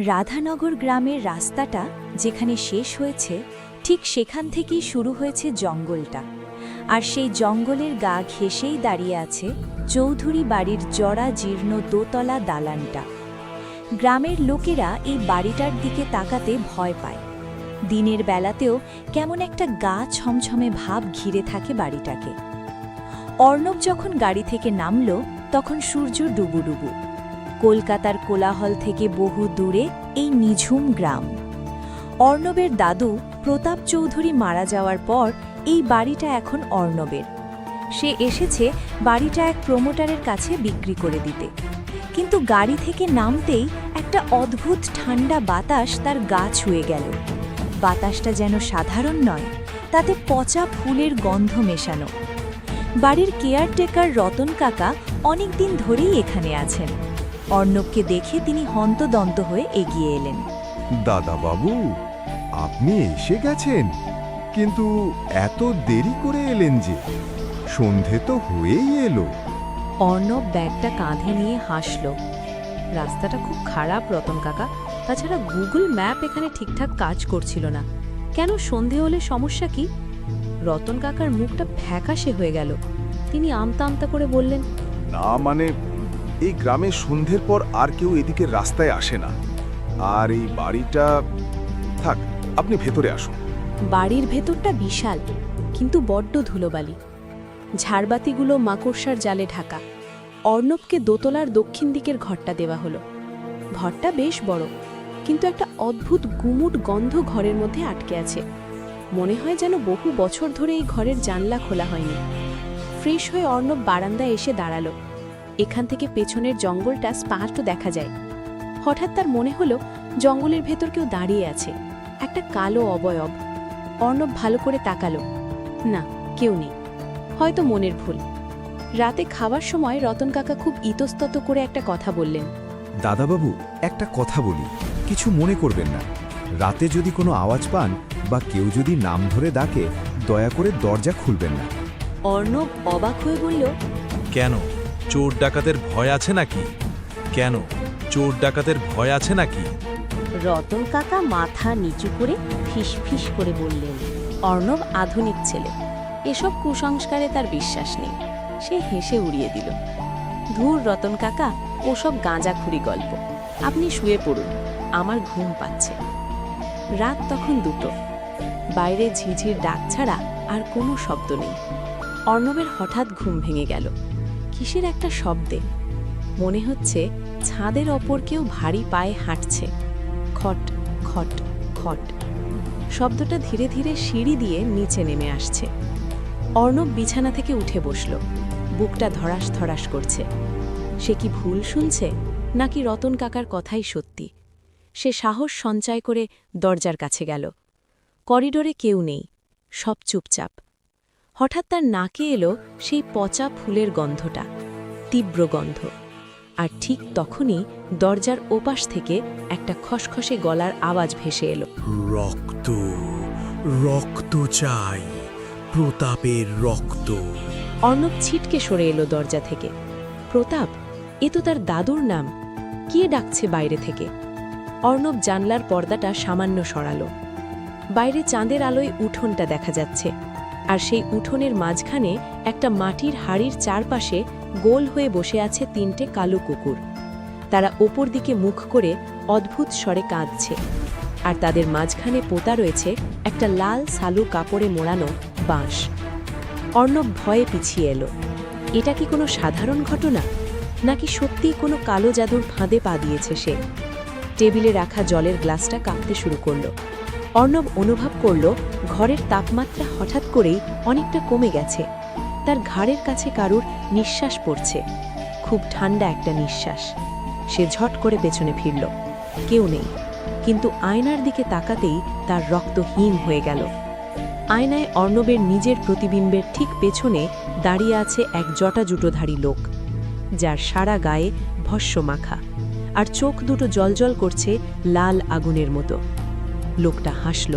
রাধানগর গ্রামের রাস্তাটা যেখানে শেষ হয়েছে ঠিক সেখান থেকেই শুরু হয়েছে জঙ্গলটা। আর সেই জঙ্গলের গা ঘেঁষেই দাঁড়িয়ে আছে চৌধুরী বাড়ির জরা জীর্ণ দোতলা দালানটা। গ্রামের লোকেরা এই বাড়িটার দিকে তাকাতে ভয় পায়। দিনের বেলাতেও কেমন একটা গা ছমছমে ভাব ঘিরে থাকে বাড়িটাকে। অর্ণব যখন গাড়ি থেকে নামল তখন সূর্য ডুবুডুবু। কলকাতার কোলাহল থেকে বহু দূরে এই নিঝুম গ্রাম। অর্ণবের দাদু প্রতাপ চৌধুরী মারা যাওয়ার পর এই বাড়িটা এখন অর্ণবের। সে এসেছে বাড়িটা এক প্রমোটারের কাছে বিক্রি করে দিতে। কিন্তু গাড়ি থেকে নামতেই একটা অদ্ভুত ঠান্ডা বাতাস তার গা ছুঁয়ে গেল। বাতাসটা যেন সাধারণ নয়, তাতে পচা ফুলের গন্ধ মেশানো। বাড়ির কেয়ারটেকার রতন কাকা অনেক দিন ধরেই এখানে আছেন। অর্ণবকে দেখে তিনি হন্তদন্ত হয়ে এগিয়ে এলেন। দাদা বাবু, আপনি এসে গেছেন, কিন্তু এত দেরি করে এলেন যে? সন্ধে তো হয়েই এলো। অর্ণব ব্যাগটা কাঁধে নিয়ে হাসল। রাস্তাটা খুব খারাপ রতন কাকা, তাছাড়া গুগল ম্যাপ এখানে ঠিকঠাক কাজ করছিল না। কেন সন্ধে হলে সমস্যা কি? রতন কাকার মুখটা ফ্যাকাশে হয়ে গেল। তিনি আমতা আমতা করে বললেন, না মানে এই গ্রামে সন্ধ্যের পর আর কেউ এদিকে রাস্তায় আসে না। আর এই বাড়িটা থাক, আপনি ভেতরে আসুন। বাড়ির ভেতরটা বিশাল, কিন্তু বড্ড ধুলোবালি। ঝাড়বাতিগুলো মাকড়সার জালে ঢাকা। অর্ণবকে দোতলার দক্ষিণ দিকের ঘরটা দেওয়া হলো। ঘরটা বেশ বড়, কিন্তু একটা অদ্ভুত গুমুট গন্ধ ঘরের মধ্যে আটকে আছে। মনে হয় যেন বহু বছর ধরে এই ঘরের জানলা খোলা হয়নি। ফ্রেশ হয়ে অর্ণব বারান্দায় এসে দাঁড়ালো। এখান থেকে পেছনের জঙ্গলটা স্পষ্ট দেখা যায়। হঠাৎ তার মনে হলো জঙ্গলের ভেতর কেউ দাঁড়িয়ে আছে, একটা কালো অবয়ব। অর্ণব ভালো করে তাকালো। না, কেউ নেই, হয়তো মনের ভুল। রাতে খাওয়ার সময় রতন কাকা খুব ইতস্তত করে একটা কথা বললেন। দাদাবাবু, একটা কথা বলি, কিছু মনে করবেন না। রাতে যদি কোনো আওয়াজ পান বা কেউ যদি নাম ধরে ডাকে, দয়া করে দরজা খুলবেন না। অর্ণব অবাক হয়ে বলল, কেন? চোর ডাকাতের ভয় আছে নাকি? কেন? চোর ডাকাতের ভয় আছে নাকি? রতন কাকা মাথা নিচু করে ফিসফিস করে বললেন। অর্ণব আধুনিক ছেলে, এসব কুসংস্কারে তার বিশ্বাস নেই। সে হেসে উড়িয়ে দিল। ধুর রতন কাকা, ওসব গাঁজাখুরি গল্প। আপনি শুয়ে পড়ুন, আমার ঘুম পাচ্ছে। রাত তখন 2টো। বাইরে ঝিঝির ডাক ছাড়া আর কোনো শব্দ নেই। অর্ণবের হঠাৎ ঘুম ভেঙে গেল কিসের একটা শব্দে। মনে হচ্ছে ছাদের ওপর কেউ ভারী পায়ে হাঁটছে। খট খট খট। শব্দটা ধীরে ধীরে সিঁড়ি দিয়ে নিচে নেমে আসছে। অর্ণব বিছানা থেকে উঠে বসল। বুকটা ধড়াস ধড়াস করছে। সে কি ভুল শুনছে, নাকি রতন কাকার কথাই সত্যি? সে সাহস সঞ্চয় করে দরজার কাছে গেল। করিডোরে কেউ নেই, সব চুপচাপ। হঠাৎ তার নাকে এলো সেই পচা ফুলের গন্ধটা, তীব্র গন্ধ। আর ঠিক তখনই দরজার ওপাশ থেকে একটা খসখসে গলার আওয়াজ ভেসে এলো। রক্ত, রক্ত চাই, প্রতাপের রক্ত। অর্ণব ছিটকে সরে এলো দরজা থেকে। প্রতাপ, এ তো তার দাদুর নাম। কে ডাকছে বাইরে থেকে? অর্ণব জানলার পর্দাটা সামান্য সরালো। বাইরে চাঁদের আলোয় উঠোনটা দেখা যাচ্ছে। আর সেই উঠোনের মাঝখানে একটা মাটির হাড়ির চারপাশে গোল হয়ে বসে আছে 3টে কালো কুকুর। তারা ওপর দিকে মুখ করে অদ্ভুত স্বরে কাঁদছে। আর তাদের মাঝখানে পোতা রয়েছে একটা লাল সালু কাপড়ে মোড়ানো বাঁশ। অর্ণব ভয়ে পিছিয়ে এলো। এটা কি কোনো সাধারণ ঘটনা, নাকি সত্যিই কোনো কালো জাদুর ফাঁদে পা দিয়েছে সে? টেবিলে রাখা জলের গ্লাসটা কাঁপতে শুরু করল। অর্ণব অনুভব করল ঘরের তাপমাত্রা হঠাৎ করেই অনেকটা কমে গেছে। তার ঘাড়ের কাছে কারুর নিঃশ্বাস পড়ছে, খুব ঠান্ডা একটা নিঃশ্বাস। সে ঝট করে পেছনে ফিরল। কেউ নেই, কিন্তু আয়নার দিকে তাকাতেই তার রক্ত হিম হয়ে গেল। আয়নায় অর্ণবের নিজের প্রতিবিম্বের ঠিক পেছনে দাঁড়িয়ে আছে এক জটাজুটোধারী লোক, যার সারা গায়ে ভস্য মাখা, আর চোখ দুটো জ্বলজ্বল করছে লাল আগুনের মতো। লোকটা হাসল।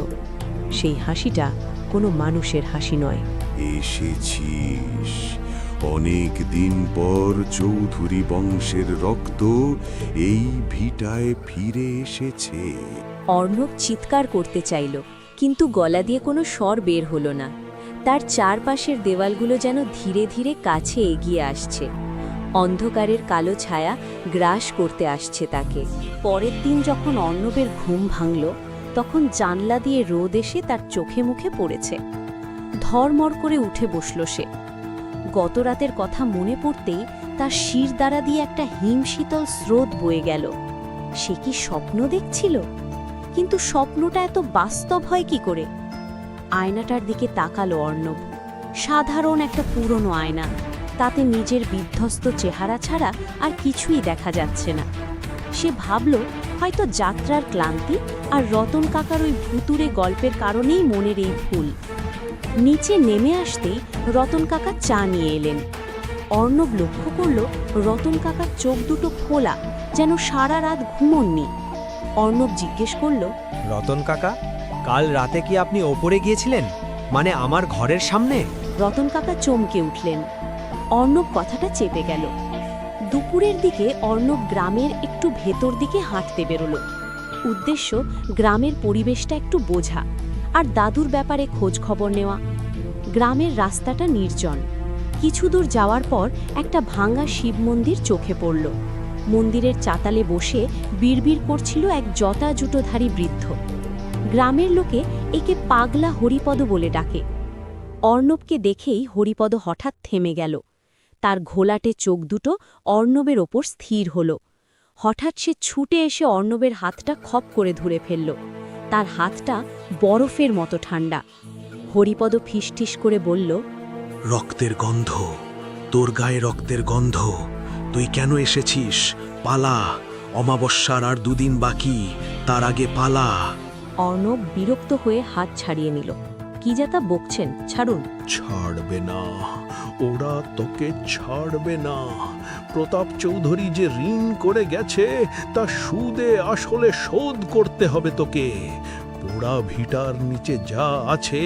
সেই হাসিটা কোনো মানুষের হাসি নয়। এসেছিস, অনেক দিন পর চৌধুরী বংশের রক্ত এই ভিটায় ফিরে এসেছে। অর্ণব চিৎকার করতে চাইল, কিন্তু গলা দিয়ে কোনো স্বর বের হলো না। তার চারপাশের দেওয়ালগুলো যেন ধীরে ধীরে কাছে এগিয়ে আসছে। অন্ধকারের কালো ছায়া গ্রাস করতে আসছে তাকে। পরের দিন যখন অর্ণবের ঘুম ভাঙল, তখন জানলা দিয়ে রোদ এসে তার চোখে মুখে পড়েছে। ধড়মড় করে উঠে বসল সে। গত রাতের কথা মনে পড়তেই তার শির দ্বারা দিয়ে একটা হিমশীতল স্রোত বয়ে গেল। সে কি স্বপ্ন দেখছিল? কিন্তু স্বপ্নটা এত বাস্তব হয় কি করে? আয়নাটার দিকে তাকালো অর্ণব। সাধারণ একটা পুরনো আয়না, তাতে নিজের বিধ্বস্ত চেহারা ছাড়া আর কিছুই দেখা যাচ্ছে না। সে ভাবল হয়তো যাত্রার ক্লান্তি আর রতন কাকার ওই ভুতুরে গল্পের কারণেই মনের এই ভুল। নিচে নেমে আসতেই রতন কাকা চা নিয়ে এলেন। অর্ণব লক্ষ্য করল রতন কাকার চোখ দুটো খোলা, যেন সারা রাত ঘুমননি। অর্ণব জিজ্ঞেস করল, রতন কাকা, কাল রাতে কি আপনি ওপরে গিয়েছিলেন? মানে আমার ঘরের সামনে? রতন কাকা চমকে উঠলেন। অর্ণব কথাটা চেপে গেল। দুপুরের দিকে অর্ণব গ্রামের একটু ভেতর দিকে হাঁটতে বেরোল। উদ্দেশ্য গ্রামের পরিবেশটা একটু বোঝা আর দাদুর ব্যাপারে খোঁজ খবর নেওয়া। গ্রামের রাস্তাটা নির্জন। কিছু দূর যাওয়ার পর একটা ভাঙা শিব মন্দির চোখে পড়ল। মন্দিরের চাতালে বসে বিড়বিড় করছিল এক জটা জুটোধারী বৃদ্ধ। গ্রামের লোকে একে পাগলা হরিপদ বলে ডাকে। অর্ণবকে দেখেই হরিপদ হঠাৎ থেমে গেল। তার ঘোলাটে চোখ দুটো অর্ণবের ওপর স্থির হল। হঠাৎ সে ছুটে এসে অর্ণবের হাতটা খপ করে ধরে ফেলল। তার হাতটা বরফের মতো ঠান্ডা। হরিপদ ফিসঠিস করে বলল, রক্তের গন্ধ, তোর গায়ে রক্তের গন্ধ। তুই কেন এসেছিস? পালা, অমাবস্যার আর 2 দিন বাকি, তার আগে পালা। অর্ণব বিরক্ত হয়ে হাত ছাড়িয়ে নিল। কি যাতা বকছেন, ছাড়ুন। ছাড়বে না, ওরা তোকে ছাড়বে না। প্রতাপ চৌধুরী যে ঋণ করে গেছে তা সুদে আসলে শোধ করতে হবে তোকে। পোড়া ভিটার নিচে যা আছে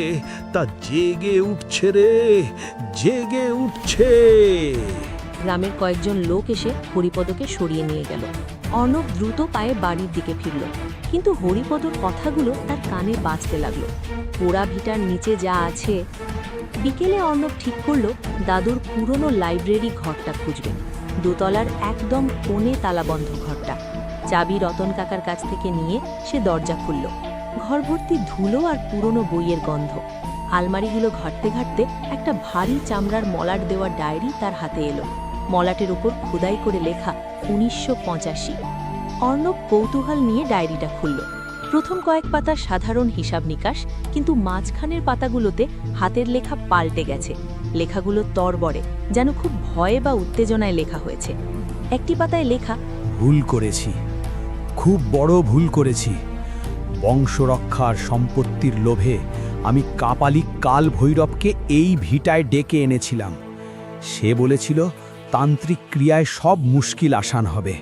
তা জেগে উঠছে রে, জেগে উঠছে। গ্রামের কয়েকজন লোক এসে হরিপদকে সরিয়ে নিয়ে গেল। অর্ণব দ্রুত পায়ে বাড়ির দিকে ফিরল, কিন্তু হরিপদর কথাগুলো তার কানে বাজতে লাগল। পোড়া ভিটার নিচে যা আছে। বিকেলে অর্ণব ঠিক করল দাদুর পুরনো লাইব্রেরি ঘরটা খুঁজবে। দোতলার একদম কোণে তালাবন্ধ ঘরটা। চাবি রতন কাকার কাছ থেকে নিয়ে সে দরজা খুলল। ঘর ভর্তি ধুলো আর পুরনো বইয়ের গন্ধ। আলমারিগুলো ঘাঁটতে ঘাঁটতে একটা ভারী চামড়ার মলাট দেওয়া ডায়েরি তার হাতে এলো। মলাটের উপর খোদাই করে লেখা 1985। অর্ণব কৌতূহল নিয়ে ডায়েরিটা খুলল। প্রথম কয়েক পাতা সাধারণ হিসাব নিকাশ, কিন্তু মাঝখানের পাতাগুলোতে হাতের লেখা পাল্টে গেছে। লেখাগুলো তরবরে, যেন খুব ভয়ে বা উত্তেজনায় লেখা হয়েছে। একটি পাতায় লেখা, ভুল করেছি, খুব বড় ভুল করেছি। বংশরক্ষার সম্পত্তির লোভে আমি কাপালিক কাল ভৈরবকে এই ভিটায় ডেকে এনেছিলাম। সে বলেছিল তান্ত্রিক ক্রিয়ায় সব মুশকিল আসান হবে,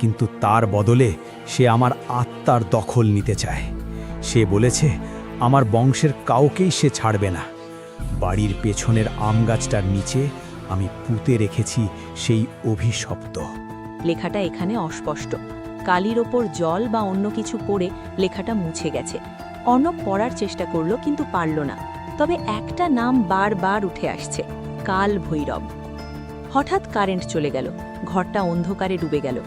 কিন্তু তার বদলে সে আমার আত্মার দখল নিতে চায়। সে বলেছে আমার বংশের কাউকেই সে ছাড়বে না। বাড়ির পেছনের আম গাছটার নিচে আমি পুঁতে রেখেছি সেই অভিশপ্ত। লেখাটা এখানে অস্পষ্ট। কালির ওপর জল বা অন্য কিছু পড়ে লেখাটা মুছে গেছে। অর্ণব পড়ার চেষ্টা করল, কিন্তু পারল না। তবে একটা নাম বারবার উঠে আসছে, কাল ভৈরব। হঠাৎ কারেন্ট চলে গেল। ঘরটা অন্ধকারে ডুবে গেল।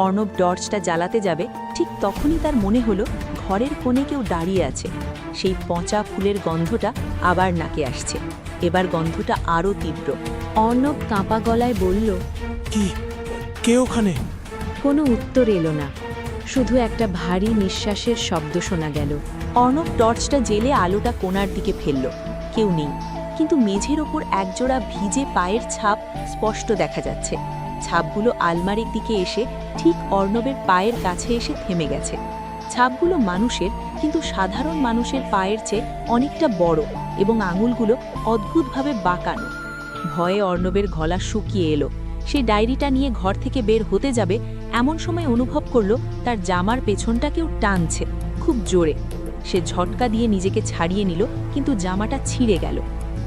অর্ণব টর্চটা জ্বালাতে যাবে, ঠিক তখনই তার মনে হলো ঘরের কোণে কেউ দাঁড়িয়ে আছে। সেই পচা ফুলের গন্ধটা আবার নাকে আসছে। এবার গন্ধটা আরও তীব্র। অর্ণব কাঁপা গলায় বলল, কে ওখানে? কোনো উত্তর এলো না, শুধু একটা ভারী নিঃশ্বাসের শব্দ শোনা গেল। অর্ণব টর্চটা জেলে আলোটা কোণার দিকে ফেলল। কেউ নেই, কিন্তু মেঝের ওপর একজোড়া ভিজে পায়ের ছাপ স্পষ্ট দেখা যাচ্ছে। ছাপগুলো আলমারির দিকে এসে ঠিক অর্ণবের পায়ের কাছে এসে থেমে গেছে। ছাপগুলো মানুষের, কিন্তু সাধারণ মানুষের পায়ের চেয়ে অনেকটা বড় এবং আঙুলগুলো অদ্ভুতভাবে বাঁকানো। ভয়ে অর্ণবের গলা শুকিয়ে এলো। সে ডায়েরিটা নিয়ে ঘর থেকে বের হতে যাবে, এমন সময় অনুভব করল তার জামার পেছনটা কেউ টানছে, খুব জোরে। সে ঝটকা দিয়ে নিজেকে ছাড়িয়ে নিল, কিন্তু জামাটা ছিঁড়ে গেল।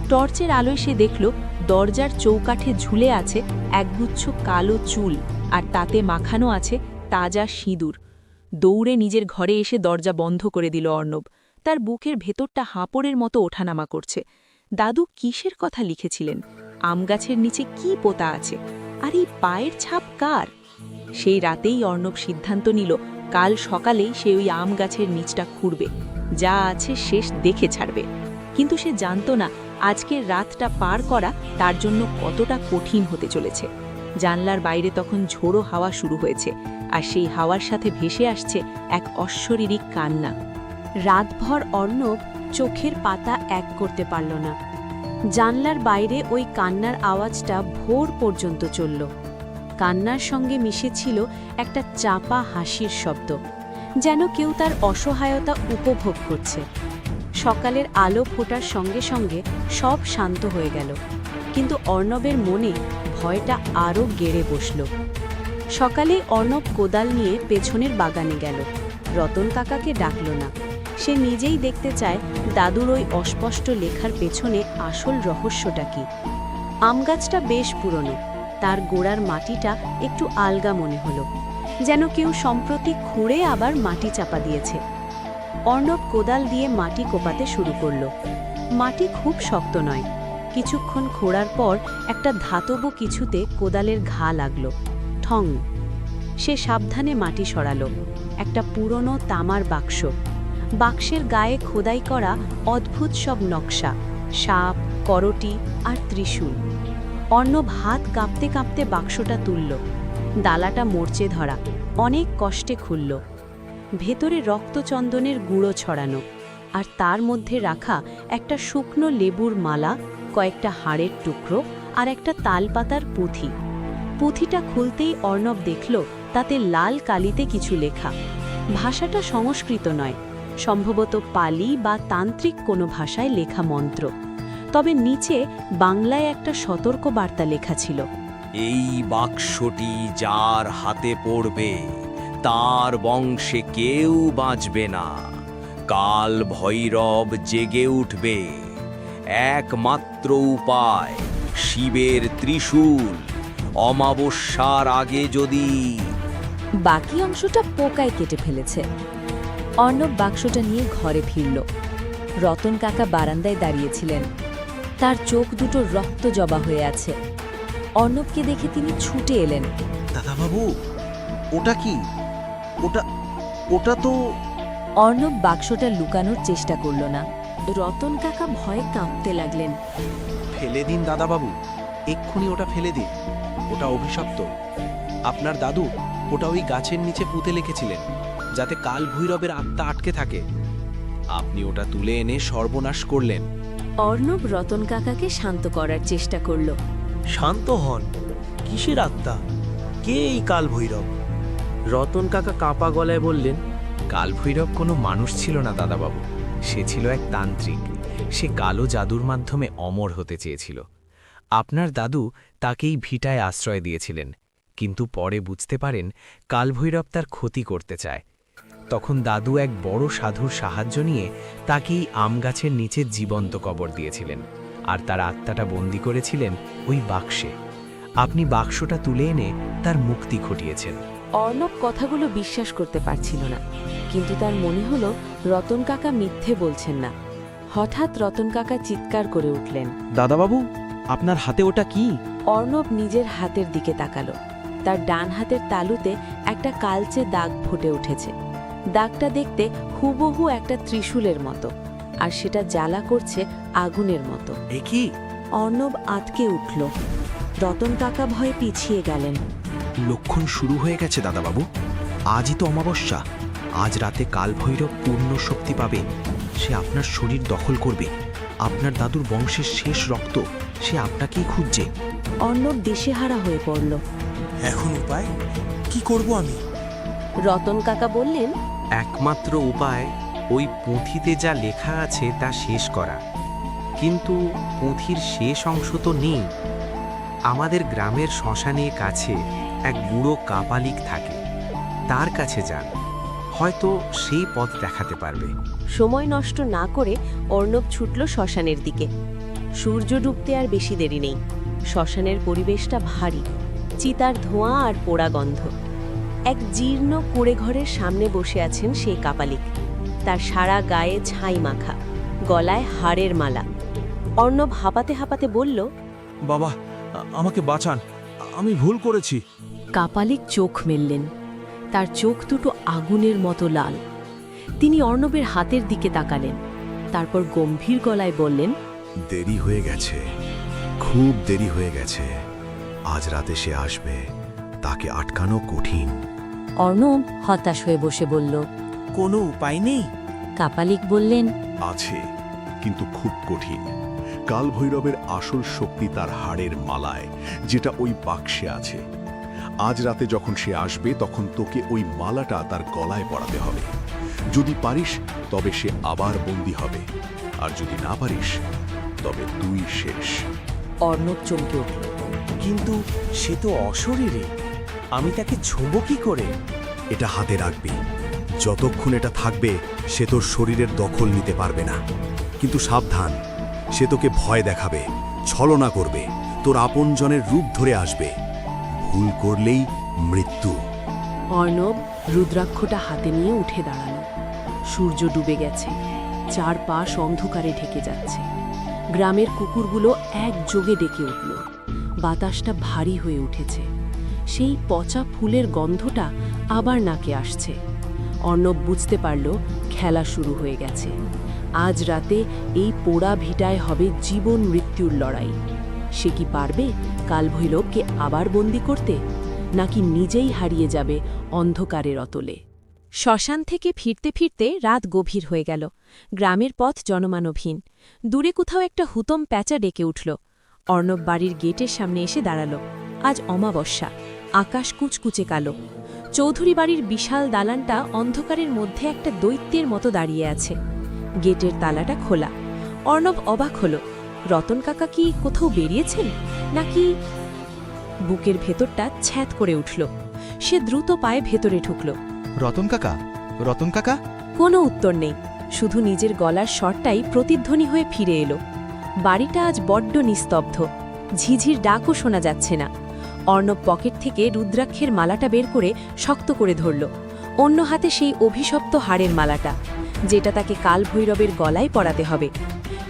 টর্চের আলোয় সে দেখল দরজার চৌকাঠে ঝুলে আছে একগুচ্ছ কালো চুল, আর তাতে মাখানো আছে তাজা সিঁদুর। দৌড়ে নিজের ঘরে এসে দরজা বন্ধ করে দিল অর্ণব। তার বুকের ভেতরটা হাঁপড়ের মতো ওঠানামা করছে। দাদু কিসের কথা লিখেছিলেন? আমগাছের নিচে কি পোতা আছে? আর এই পায়ের ছাপ কার? সেই রাতেই অর্ণব সিদ্ধান্ত নিল কাল সকালেই সে ওই আম গাছের নিচটা খুঁড়বে, যা আছে শেষ দেখে ছাড়বে। কিন্তু সে জানত না আজকের রাতটা পার করা তার জন্য কতটা কঠিন হতে চলেছে। জানলার বাইরে তখন ঝোড়ো হাওয়া শুরু হয়েছে, আর সেই হাওয়ার সাথে ভেসে আসছে এক অশরীরিক কান্না। রাতভর অর্ণব চোখের পাতা এক করতে পারল না। জানলার বাইরে ওই কান্নার আওয়াজটা ভোর পর্যন্ত চলল। কান্নার সঙ্গে মিশেছিল একটা চাপা হাসির শব্দ, যেন কেউ তার অসহায়তা উপভোগ করছে। সকালের আলো ফোটার সঙ্গে সঙ্গে সব শান্ত হয়ে গেল, কিন্তু অর্ণবের মনে ভয়টা আরও গেড়ে বসল। সকালে অর্ণব কোদাল নিয়ে পেছনের বাগানে গেল। রতন কাকাকে ডাকল না। সে নিজেই দেখতে চায় দাদুর ওই অস্পষ্ট লেখার পেছনে আসল রহস্যটা কি। আমগাছটা বেশ পুরনো, তার গোড়ার মাটিটা একটু আলগা মনে হলো, যেন কেউ সম্প্রতি খুঁড়ে আবার মাটি চাপা দিয়েছে। অর্ণব কোদাল দিয়ে মাটি কোপাতে শুরু করল। মাটি খুব শক্ত নয়। কিছুক্ষণ খোঁড়ার পর একটা ধাতব কিছুতে কোদালের ঘা লাগল। ঠং! সে সাবধানে মাটি সরালো। একটা পুরনো তামার বাক্স। বাক্সের গায়ে খোদাই করা অদ্ভুত সব নকশা, সাপ, করটি আর ত্রিশূল। অর্ণব হাত কাঁপতে কাঁপতে বাক্সটা তুলল। ডালাটা মরচে ধরা, অনেক কষ্টে খুলল। ভেতরে রক্তচন্দনের গুঁড়ো ছড়ানো, আর তার মধ্যে রাখা একটা শুকনো লেবুর মালা, কয়েকটা হাড়ের টুকরো আর একটা তালপাতার পুঁথি। পুঁথিটা খুলতেই অর্ণব দেখল তাতে লাল কালিতে কিছু লেখা। ভাষাটা সংস্কৃত নয়, সম্ভবত পালি বা তান্ত্রিক কোনো ভাষায় লেখা মন্ত্র। তবে নিচে বাংলায় একটা সতর্ক বার্তা লেখা ছিল। এই বাক্সটি যার হাতে পড়বে তার বংশে কেউ বাঁচবে না। কাল ভৈরব জেগে উঠবে। একমাত্র উপায় শিবের ত্রিশূল। অমাবস্যার আগে যদি। বাকি অংশটা পোকায় কেটে ফেলেছে। অর্ণব বাক্সটা নিয়ে ঘরে ফিরল। রতন কাকা বারান্দায় দাঁড়িয়েছিলেন। তার চোখ দুটো রক্ত জবা হয়ে আছে। অর্ণবকে দেখে তিনি ছুটে এলেন। দাদাবাবু, ওটা কি? ওটা তো... অর্ণব বাক্সটা লুকানোর চেষ্টা করল না। রতন কাকা ভয়ে কাঁপতে লাগলেন। ফেলে দিন দাদাবাবু, এক্ষুনি ওটা ফেলে দিন। ওটা অভিশপ্ত। আপনার দাদু ওটা ওই গাছের নিচে পুঁতে লিখেছিলেন, যাতে কাল ভৈরবের আত্মা আটকে থাকে। আপনি ওটা তুলে এনে সর্বনাশ করলেন। অর্ণব রতন কাকাকে শান্ত করার চেষ্টা করল। শান্ত হন। কিসের আত্মা? কে এই কাল ভৈরব? রতন কাকা কাঁপা গলায় বললেন, কাল ভৈরব কোনো মানুষ ছিল না দাদাবাবু, সে ছিল এক তান্ত্রিক। সে কালো জাদুর মাধ্যমে অমর হতে চেয়েছিল। আপনার দাদু তাকেই ভিটায় আশ্রয় দিয়েছিলেন, কিন্তু পরে বুঝতে পারেন কাল ভৈরব তার ক্ষতি করতে চায়। তখন দাদু এক বড় সাধুর সাহায্য নিয়ে তাকেই আম গাছের নিচে জীবন্ত কবর দিয়েছিলেন, আর তার আত্মাটা বন্দী করেছিলেন ওই বাক্সে। আপনি বাক্সটা তুলে এনে তার মুক্তি ঘটিয়েছেন। অর্ণব কথাগুলো বিশ্বাস করতে পারছিল না, কিন্তু তার মনে হলো রতন কাকা মিথ্যে বলছেন না। হঠাৎ রতন কাকা চিৎকার করে উঠলেন, দাদাবাবু, আপনার হাতে ওটা কি? অর্ণব নিজের হাতের দিকে তাকালো। তার ডান হাতের তালুতে একটা কালচে দাগ ফুটে উঠেছে। দাগটা দেখতে হুবহু একটা ত্রিশূলের মতো, আর সেটা জ্বালা করছে আগুনের মতো। এ কি? অর্ণব আটকে উঠল। রতন কাকা ভয়ে পিছিয়ে গেলেন। লক্ষণ শুরু হয়ে গেছে দাদাবাবু। আজই তো অমাবস্যা। আজ রাতে কাল ভৈরব পূর্ণ শক্তি পাবে। সে আপনার শরীর দখল করবে। আপনার দাদুর বংশের শেষ রক্ত সে আপনাকেই খুঁজছে। অর্ণব দিশেহারা হয়ে পড়ল। এখন উপায় কি করব আমি? রতন কাকা বললেন, একমাত্র উপায় ওই পুঁথিতে যা লেখা আছে তা শেষ করা। কিন্তু পুঁথির শেষ অংশ তো নেই। আমাদের গ্রামের শ্মশানের কাছে এক বুড়ো কাপালিক থাকে, তার কাছে যান, হয়তো সেই পথ দেখাতে পারবে। সময় নষ্ট না করে অর্ণব ছুটল শ্মশানের দিকে। সূর্য ডুবতে আর বেশি দেরি নেই। শ্মশানের পরিবেশটা ভারী, চিতার ধোঁয়া আর পোড়া গন্ধ। এক জীর্ণ কুঁড়ে ঘরের সামনে বসে আছেন সেই কাপালিক। তার সারা গায়ে ছাই মাখা, গলায় হাড়ের মালা। অর্ণব হাঁপাতে হাঁপাতে বলল, বাবা, আমাকে বাঁচান, আমি ভুল করেছি। কাপালিক চোখ মেললেন। তার চোখ দুটো আগুনের মতো লাল। তিনি অর্ণবের হাতের দিকে তাকালেন, তারপর গম্ভীর গলায় বললেন, দেরি হয়ে গেছে, খুব দেরি হয়ে গেছে। আজ রাতে সে আসবে, তাকে আটকানো কঠিন। অর্ণব হতাশ হয়ে বসে বলল, কোনো উপায় নেই? কাপালিক বললেন, আছে, কিন্তু খুব কঠিন। কাল ভৈরবের আসল শক্তি তার হাড়ের মালায়, যেটা ওই বাক্সে আছে। আজ রাতে যখন সে আসবে তখন তোকে ওই মালাটা তার গলায় পরাতে হবে। যদি পারিস তবে সে আবার বন্দী হবে, আর যদি না পারিস তবে তুই শেষ। অর্ণব চমকে উঠল। কিন্তু সে তো অশরীরে, আমি তাকে ছোঁব কি করে? এটা হাতে রাখবি। যতক্ষণ এটা থাকবে সে তোর শরীরের দখল নিতে পারবে না। কিন্তু সাবধান, সে তোকে ভয় দেখাবে, ছলনা করবে, তোর আপনজনের রূপ ধরে আসবে। ভুল করলেই মৃত্যু। অর্ণব রুদ্রাক্ষটা হাতে নিয়ে উঠে দাঁড়ালো। সূর্য ডুবে গেছে, চারপাশ অন্ধকারে ঢেকে যাচ্ছে। গ্রামের কুকুরগুলো একযোগে ডেকে উঠল। বাতাসটা ভারী হয়ে উঠেছে। সেই পচা ফুলের গন্ধটা আবার নাকে আসছে। অর্ণব বুঝতে পারল খেলা শুরু হয়ে গেছে। আজ রাতে এই পোড়া ভিটায় হবে জীবন মৃত্যুর লড়াই। সে কি পারবে কালভৈরবকে আবার বন্দি করতে, নাকি নিজেই হারিয়ে যাবে অন্ধকারের অতলে? শ্মশান থেকে ফিরতে ফিরতে রাত গভীর হয়ে গেল। গ্রামের পথ জনমানবহীন। দূরে কোথাও একটা হুতম প্যাঁচা ডেকে উঠল। অর্ণব বাড়ির গেটের সামনে এসে দাঁড়াল। আজ অমাবস্যা, আকাশ কুচকুচে কালো। চৌধুরী বাড়ির বিশাল দালানটা অন্ধকারের মধ্যে একটা দৈত্যের মতো দাঁড়িয়ে আছে। গেটের তালাটা খোলা। অর্ণব অবাক হল। রতন কাকা কি কোথাও বেরিয়েছেন, নাকি? বুকের ভেতরটা ছ্যাঁত করে উঠল। সে দ্রুত পায়ে ভেতরে ঢুকল। রতন কাকা, রতন কাকা। কোনো উত্তর নেই, শুধু নিজের গলার স্বরটাই প্রতিধ্বনি হয়ে ফিরে এলো। বাড়িটা আজ বড্ড নিস্তব্ধ, ঝিঝির ডাকও শোনা যাচ্ছে না। অর্ণব পকেট থেকে রুদ্রাক্ষের মালাটা বের করে শক্ত করে ধরল। অন্য হাতে সেই অভিশপ্ত হাড়ের মালাটা, যেটা তাকে কালভৈরবের গলায় পরাতে হবে।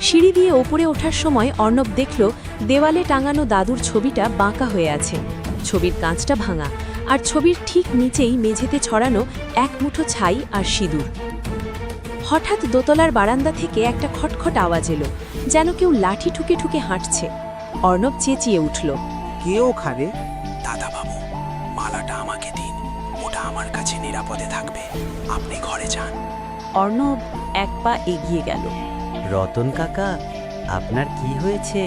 সিঁড়ি দিয়ে ওপরে ওঠার সময় অর্ণব দেখল দেওয়ালে টাঙানো দাদুর ছবিটা বাঁকা হয়ে আছে। ছবির কাঁচটা ভাঙা, আর ছবির ঠিক নিচেই মেঝেতে ছড়ানো এক মুঠো ছাই আর সিঁদুর। হঠাৎ দোতলার বারান্দা থেকে একটা খটখট আওয়াজ এলো, যেন কেউ লাঠি ঠুকে ঠুকে হাঁটছে। অর্ণব চেঁচিয়ে উঠল, কে ওখানে? দাদাবাবু, মালাটা আমাকে দিন, ওটা আমার কাছে নিরাপদে থাকবে। আপনি ঘরে যান। অর্ণব এক পা এগিয়ে গেল। রতন কাকা, আপনার কি হয়েছে?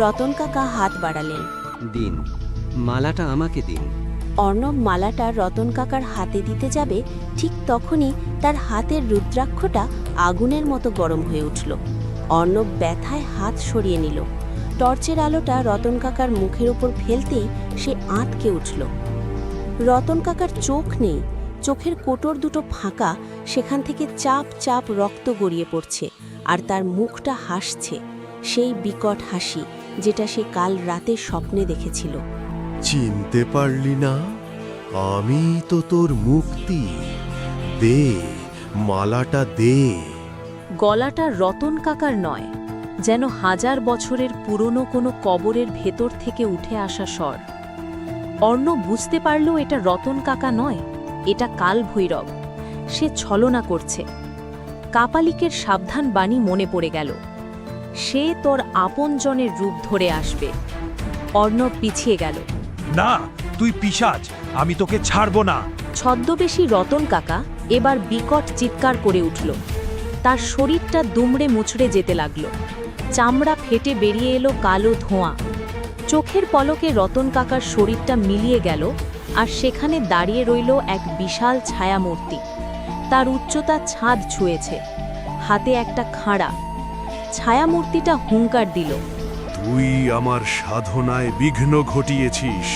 রতন কাকা হাত বাড়ালেন। দিন, মালাটা আমাকে দিন। অর্ণব মালাটা রতন কাকার হাতে দিতে যাবে, ঠিক তখনই তার হাতের রুদ্রাক্ষটা আগুনের মতো গরম হয়ে উঠল। অর্ণব ব্যথায় হাত সরিয়ে নিল। টর্চের আলোটা রতন কাকার মুখের উপর ফেলতেই সে আঁতকে উঠল। রতন কাকার চোখ নেই, চোখের কোটর দুটো ফাঁকা, সেখান থেকে চাপ চাপ রক্ত গড়িয়ে পড়ছে, আর তার মুখটা হাসছে, সেই বিকট হাসি যেটা সে কাল রাতে স্বপ্নে দেখেছিল। চিনতে পারলি না? আমি তো তোর মুক্তি। দে, মালাটা দে। গলাটা রতন কাকার নয়, যেন হাজার বছরের পুরনো কোনো কবরের ভেতর থেকে উঠে আসা স্বর। অর্ণব বুঝতে পারল এটা রতন কাকা নয়, এটা কালভৈরব। সে ছলনা করছে। কাপালিকের সাবধান বাণী মনে পড়ে গেল, সে তোর আপনজনের রূপ ধরে আসবে। অর্ণব পিছিয়ে গেল। না, তুই পিশাচ, আমি তোকে ছাড়ব না। ছদ্মবেশী রতন কাকা এবার বিকট চিৎকার করে উঠল। তার শরীরটা দুমড়ে মুচড়ে যেতে লাগল। চামড়া ফেটে বেরিয়ে এলো কালো ধোঁয়া। চোখের পলকে রতন কাকার শরীরটা মিলিয়ে গেল, আর সেখানে দাঁড়িয়ে রইল এক বিশাল ছায়ামূর্তি। তার উচ্চতা ছাদ ছুঁয়েছে, হাতে একটা খাঁড়া। ছায়ামূর্তিটা হুঙ্কার দিল, তুই আমার সাধনায় বিঘ্ন ঘটিয়েছিস।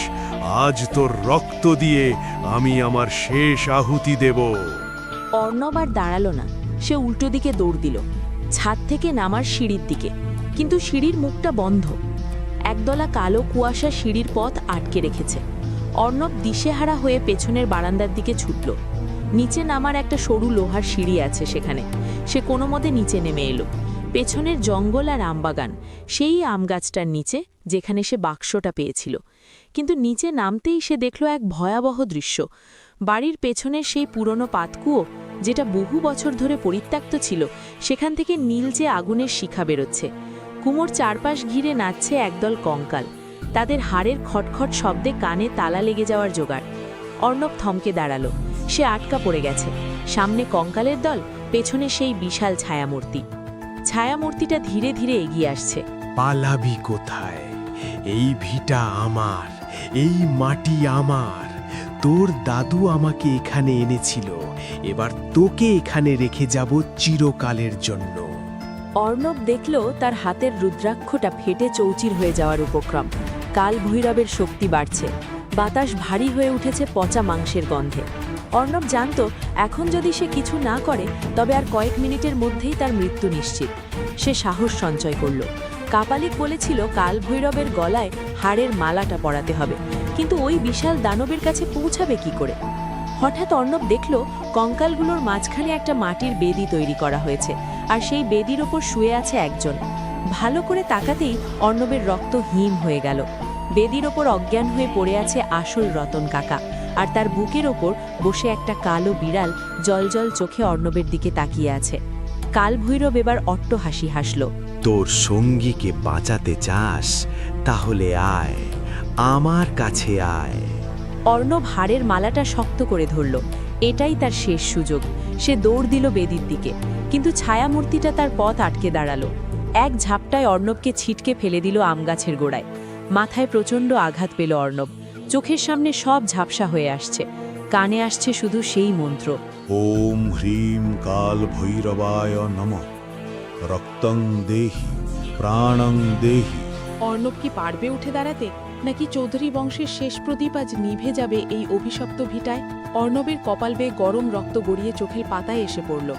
আজ তোর রক্ত দিয়ে আমি আমার শেষ আহুতি দেব। অর্ণব আর দাঁড়াল না, সে উল্টো দিকে দৌড় দিল, ছাদ থেকে নামার সিঁড়ির দিকে। কিন্তু সিঁড়ির মুখটা বন্ধ। একদলা কালো কুয়াশা সিঁড়ির পথ আটকে রেখেছে। অর্ণব দিশেহারা হয়ে পেছনের বারান্দার দিকে ছুটল। নিচে নামার একটা সরু লোহার সিঁড়ি আছে সেখানে। সে কোনো মতে নিচে নেমে এলো। পেছনের জঙ্গল আর আমবাগান, সেই আম গাছটার নিচে যেখানে সে বাক্সটা পেয়েছিল। কিন্তু নিচে নামতেই সে দেখল এক ভয়াবহ দৃশ্য। বাড়ির পেছনের সেই পুরনো পাতকুয়ো, যেটা বহু বছর ধরে পরিত্যক্ত ছিল, সেখান থেকে নীলচে আগুনের শিখা বেরোচ্ছে। কুমোর চারপাশ ঘিরে নাচছে একদল কঙ্কাল। তাদের হাড়ের খটখট শব্দে কানে তালা লেগে যাওয়ার জোগাড়। অর্ণব থমকে দাঁড়ালো। সে আটকা পড়ে গেছে। সামনে কঙ্কালের দল, পেছনে সেই বিশাল ছায়ামূর্তি। ছায়ামূর্তিটা ধীরে ধীরে এগিয়ে আসছে। পালাবি কোথায়? এই ভিটা আমার, এই মাটি আমার। তোর দাদু আমাকে এখানে এনেছিল, এবার তোকে এখানে রেখে যাব চিরকালের জন্য। অর্ণব দেখল তার হাতের রুদ্রাক্ষটা ফেটে চৌচির হয়ে যাওয়ার উপক্রম। কাল ভৈরবের শক্তি বাড়ছে। বাতাস ভারী হয়ে উঠেছে পচা মাংসের গন্ধে। অর্ণব জানত এখন যদি সে কিছু না করে তবে আর কয়েক মিনিটের মধ্যেই তার মৃত্যু নিশ্চিত। সে সাহস সঞ্চয় করল। কাপালিক বলেছিল কাল ভৈরবের গলায় হাড়ের মালাটা পরাতে হবে, কিন্তু ওই বিশাল দানবের কাছে পৌঁছাবে কি করে? হঠাৎ অর্ণব দেখল কঙ্কালগুলোর মাঝখানে একটা মাটির বেদি তৈরি করা হয়েছে, আর সেই বেদির ওপর শুয়ে আছে একজন। ভালো করে তাকাতেই অর্ণবের রক্ত হিম হয়ে গেল। বেদির ওপর অজ্ঞান হয়ে পড়ে আছে আসল রতন কাকা, আর তার বুকের ওপর বসে একটা কালো বিড়াল জলজল চোখে অর্ণবের দিকে তাকিয়ে আছে। কাল ভৈরব এবার অট্ট হাসি হাসল। তোর সঙ্গীকে বাঁচাতে চাস? তাহলে আয়, আমার কাছে আয়। অর্ণব হাড়ের মালাটা শক্ত করে ধরল। এটাই তার শেষ সুযোগ। সে দৌড় দিল বেদির দিকে, কিন্তু ছায়ামূর্তিটা তার পথ আটকে দাঁড়ালো। এক ঝাপটায় অর্ণবকে ছিটকে ফেলে দিল আমগাছের গোড়ায়। মাথায় প্রচণ্ড আঘাত পেল অর্ণব। চোখের সামনে সব ঝাপসা হয়ে আসছে। কানে আসছে শুধু সেই মন্ত্র, ওম হ্রিম কাল ভৈরবায় নমঃ, রক্তং দেহি প্রাণং দেহি। অর্ণব কি পারবে উঠে দাঁড়াতে, নাকি চৌধুরী বংশের শেষ প্রদীপ আজ নিভে যাবে এই অভিশপ্ত ভিটায়? অর্ণবের কপাল বেয়ে গরম রক্ত গড়িয়ে চোখের পাতায় এসে পড়ল।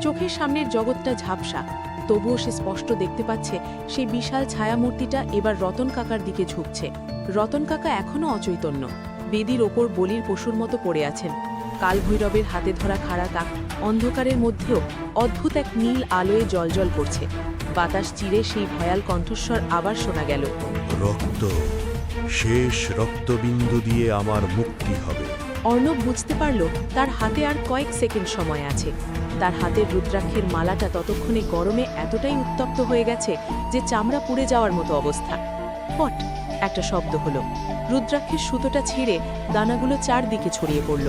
চোখের সামনের জগৎটা ঝাপসা, তবুও সে স্পষ্ট দেখতে পাচ্ছে সেই বিশাল ছায়ামূর্তিটা এবার রতন কাকার দিকে ঝুঁকছে। রতন কাকা এখনও অচৈতন্য, বেদির ওপর বলির পশুর মতো পড়ে আছেন। কাল ভৈরবের হাতে ধরা খাড়া কাক অন্ধকারের মধ্যেও অদ্ভুত এক নীল আলোয় জ্বলজ্বল করছে। বাতাস চিরে সেই ভয়াল কণ্ঠস্বর আবার শোনা গেল, রক্ত, শেষ রক্তবিন্দু দিয়ে আমার মুক্তি হবে। অর্ণব বুঝতে পারল তার হাতে আর কয়েক সেকেন্ড সময় আছে। তার হাতের রুদ্রাক্ষের মালাটা ততক্ষণে গরমে এতটাই উত্তপ্ত হয়ে গেছে যে চামড়া পুড়ে যাওয়ার মতো অবস্থা। পট একটা শব্দ হলো। রুদ্রাক্ষের সুতোটা ছিঁড়ে দানাগুলো চারদিকে ছড়িয়ে পড়ল।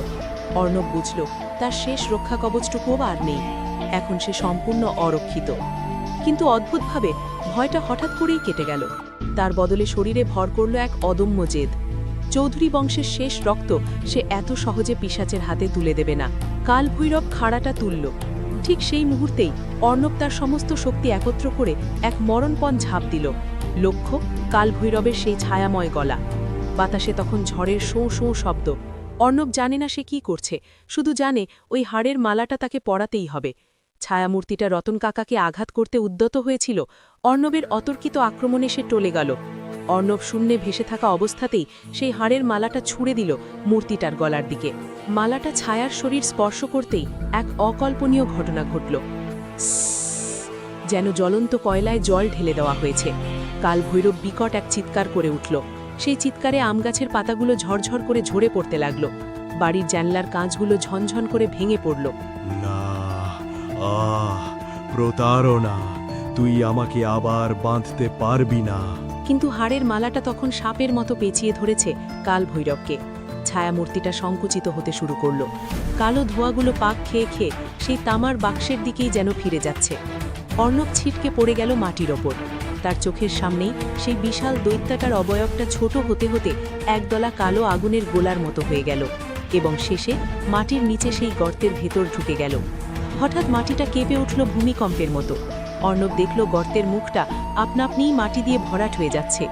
অর্ণব বুঝল তার শেষ রক্ষা কবচটুকুও আর নেই। এখন সে সম্পূর্ণ অরক্ষিত। কিন্তু অদ্ভুতভাবে ভয়টা হঠাৎ করেই কেটে গেল। তার বদলে শরীরে ভর করল এক অদম্য জেদ। চৌধুরী বংশের শেষ রক্ত সে এত সহজে পিশাচের হাতে তুলে দেবে না। কাল ভৈরব খাড়াটা তুলল। ঠিক সেই মুহূর্তেই অর্ণব তার সমস্ত শক্তি একত্র করে এক মরণপণ ঝাঁপ দিল। লক্ষ্য কাল ভৈরবের সেই ছায়াময় গলা। বাতাসে তখন ঝড়ের শোঁ শোঁ শব্দ। অর্ণব জানে না সে কি করছে, শুধু জানে ওই হাড়ের মালাটা তাকে পরাতেই হবে। ছায়ামূর্তিটা রতন কাকাকে আঘাত করতে উদ্যত হয়েছিল। অর্ণবের অতর্কিত আক্রমণে সে টলে গেল। অর্ণব শূন্যে ভেসে থাকা অবস্থাতেই সেই হাড়ের মালাটা ছুঁড়ে দিল মূর্তিটার গলার দিকে। মালাটা ছায়ার শরীর স্পর্শ করতেই এক অকল্পনীয় ঘটনা ঘটল। যেন জ্বলন্ত কয়লায় জল ঢেলে দেওয়া হয়েছে। কাল ভৈরব বিকট এক চিৎকার করে উঠল। সেই চিৎকারে আমগাছের পাতাগুলো ঝরঝর করে ঝরে পড়তে লাগল। বাড়ির জানলার কাঁচগুলো ঝনঝন করে ভেঙে পড়ল। না, প্রতারণা, তুই আমাকে আবার বাঁধতে পারবি না। কিন্তু হাড়ের মালাটা তখন সাপের মতো পেঁচিয়ে ধরেছে কাল ভৈরবকে। ছায়ামূর্তিটা সংকুচিত হতে শুরু করল। কালো ধোঁয়াগুলো পাক খেয়ে খেয়ে সেই তামার বাক্সের দিকেই যেন ফিরে যাচ্ছে। অর্ণব ছিটকে পড়ে গেল মাটির ওপর। তার চোখের সামনেই সেই বিশাল দৈত্যাটার অবয়বটা ছোট হতে হতে একদলা কালো আগুনের গোলার মতো হয়ে গেল, এবং শেষে মাটির নিচে সেই গর্তের ভেতর ঢুকে গেল। হঠাৎ মাটিটা কেঁপে উঠল ভূমিকম্পের মতো। অর্ণব দেখল গর্তের মুখটা আপনা আপনিই মাটি দিয়ে ভরাট হয়ে যাচ্ছে,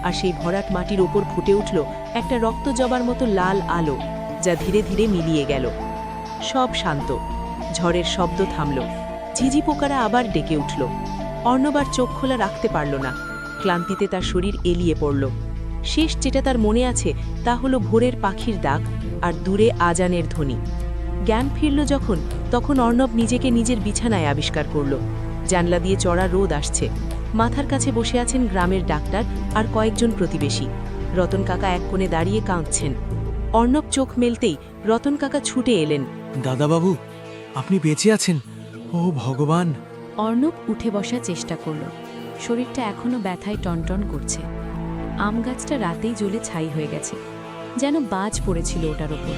আর সেই ভরাট মাটির ওপর ফুটে উঠল একটা রক্ত জবার মতো লাল আলো, যা ধীরে ধীরে মিলিয়ে গেল। সব শান্ত। ঝড়ের শব্দ থামল। ঝিঝি পোকারা আবার ডেকে উঠল। অর্ণব আর চোখ খোলা রাখতে পারল না। ক্লান্তিতে তার শরীর এলিয়ে পড়ল। শেষ যেটা তার মনে আছে তা হলো ভোরের পাখির ডাক আর দূরে আজানের ধ্বনি। জ্ঞান ফিরল যখন, তখন অর্ণব নিজেকে নিজের বিছানায় আবিষ্কার করল। জানলা দিয়ে চড়া রোদ আসছে। মাথার কাছে বসে আছেন গ্রামের ডাক্তার আর কয়েকজন প্রতিবেশী। রতন কাকা এক কোণে দাঁড়িয়ে কাঁদছেন। অর্ণব চোখ মেলতেই রতন কাকা ছুটে এলেন। দাদাবাবু, আপনি বেঁচে আছেন? ও ভগবান! অর্ণব উঠে বসার চেষ্টা করল। শরীরটা এখনো ব্যথায় টনটন করছে। আম গাছটা রাতেই জ্বলে ছাই হয়ে গেছে, যেন বাজ পড়েছিল ওটার ওপর।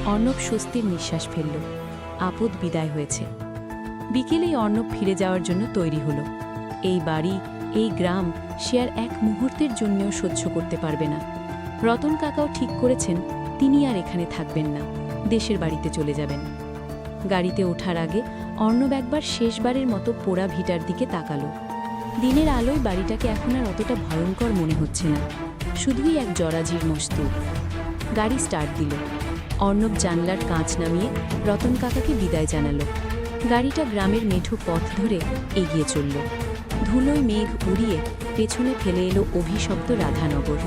অর্ণব স্বস্তির নিঃশ্বাস ফেলল। আপদ বিদায় হয়েছে। বিকেলেই অর্ণব ফিরে যাওয়ার জন্য তৈরি হলো। এই বাড়ি, এই গ্রাম সে আর এক মুহূর্তের জন্যও সহ্য করতে পারবে না। রতন কাকাও ঠিক করেছেন তিনি আর এখানে থাকবেন না, দেশের বাড়িতে চলে যাবেন। গাড়িতে ওঠার আগে অর্ণব একবার শেষবারের মতো পোড়া ভিটার দিকে তাকালো। দিনের আলোয় বাড়িটাকে এখন আর অতটা ভয়ঙ্কর মনে হচ্ছে না, শুধুই এক জরাজীর মস্তূপ। গাড়ি স্টার্ট দিল। অর্ণব জানলার কাঁচ নামিয়ে রতন কাকাকে বিদায় জানালো। গাড়িটা গ্রামের মেঠো পথ ধরে এগিয়ে চলল। ধুলোয় মেঘ উড়িয়ে পেছনে ফেলে এলো অভিশপ্ত রাধানগর।